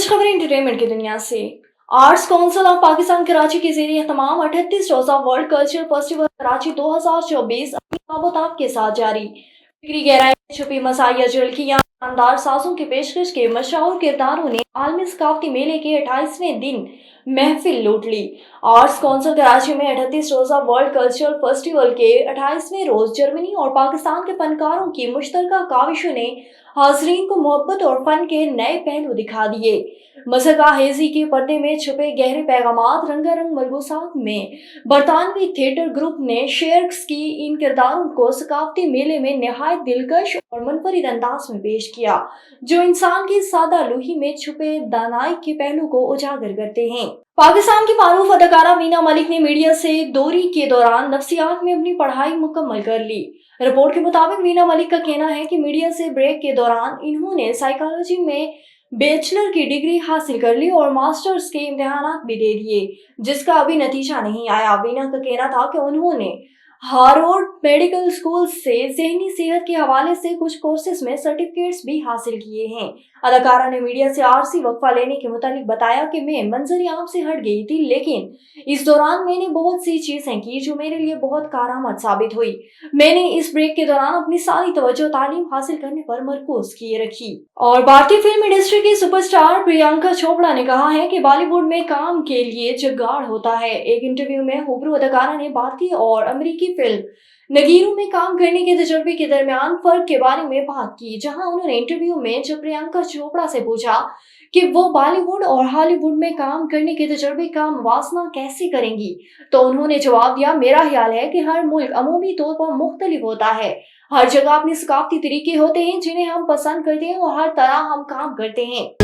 कुछ खबरें एंटरटेनमेंट की दुनिया से। Arts council of Pakistan Karachi के ज़रिए एहतमाम 38 रोज़ा वर्ल्ड कल्चरल फेस्टिवल कराची 2024 अपनी ताबोताब के साथ जारी। फिक्री गहराई में छुपी मसाइया झलकियां, शानदार साजों की पेशकश के मशहूर किरदारों ने आलमी सकाफती मेले के 28वें दिन महफिल लूट ली। आर्ट्स काउंसिल कराची में 38 रोज़ा वर्ल्ड कल्चरल फेस्टिवल के 28वें रोज जर्मनी और पाकिस्तान के फनकारों की मुश्तरका काविशों ने हाजरीन को मोहब्बत और फन के नए पहलू दिखा दिए। मज़हका हेजी के पर्दे में छुपे गहरे पैगामात, रंगारंग मलबूसात में बरतानवी थिएटर ग्रुप ने शेयर्स की इन किरदारों को सकाफती मेले में नहायत दिलकश और मुनफरिद अंदाज में पेश किया, जो इंसान की सादा लूही में छुपे दानाई के पहलू को उजागर करते हैं। पाकिस्तान की मारूफ अदाकारा वीना मलिक ने मीडिया से दूरी के दौरान नफ्सियात में अपनी पढ़ाई मुकम्मल कर ली। रिपोर्ट के मुताबिक वीना मलिक का कहना है कि मीडिया से ब्रेक के दौरान इन्होंने साइकोलॉजी में बैचलर की डिग्री हासिल कर ली और मास्टर्स के इम्तिहानात भी दे दिए, जिसका अभी नतीजा नहीं आया। वीना का कहना था कि उन्होंने हार्वर्ड मेडिकल स्कूल से ज़हनी सेहत के हवाले से कुछ कोर्सेज में सर्टिफिकेट्स भी हासिल किए हैं। अदाकारा ने मीडिया से आरसी वक्फा लेने के मुतालिक बताया कि मैं मंजर आम से हट गई थी, लेकिन इस दौरान मैंने बहुत सी चीजें की जो मेरे लिए बहुत कारआमद साबित हुई। मैंने इस ब्रेक के दौरान अपनी सारी तवज्जो तालीम हासिल करने पर मरकूज किए रखी। और भारतीय फिल्म इंडस्ट्री की सुपरस्टार प्रियंका चोपड़ा ने कहा है कि बॉलीवुड में काम के लिए जुगाड़ होता है। एक इंटरव्यू में हुबरू अदाकारा ने भारतीय और अमेरिकी फिल्म नगीरों में काम करने के तजुर्बे के दरमियान फर्क के बारे में बात की, जहां उन्होंने इंटरव्यू में जब प्रियंका चोपड़ा से पूछा कि वो बॉलीवुड और हॉलीवुड में काम करने के तजुर्बे का मुवाजना कैसे करेंगी, तो उन्होंने जवाब दिया, मेरा ख्याल है कि हर मुल्क अमूमी तौर पर मुख्तलिफ होता है। हर जगह अपने सकाफती तरीके होते हैं जिन्हें हम पसंद करते हैं और हर तरह हम काम करते हैं।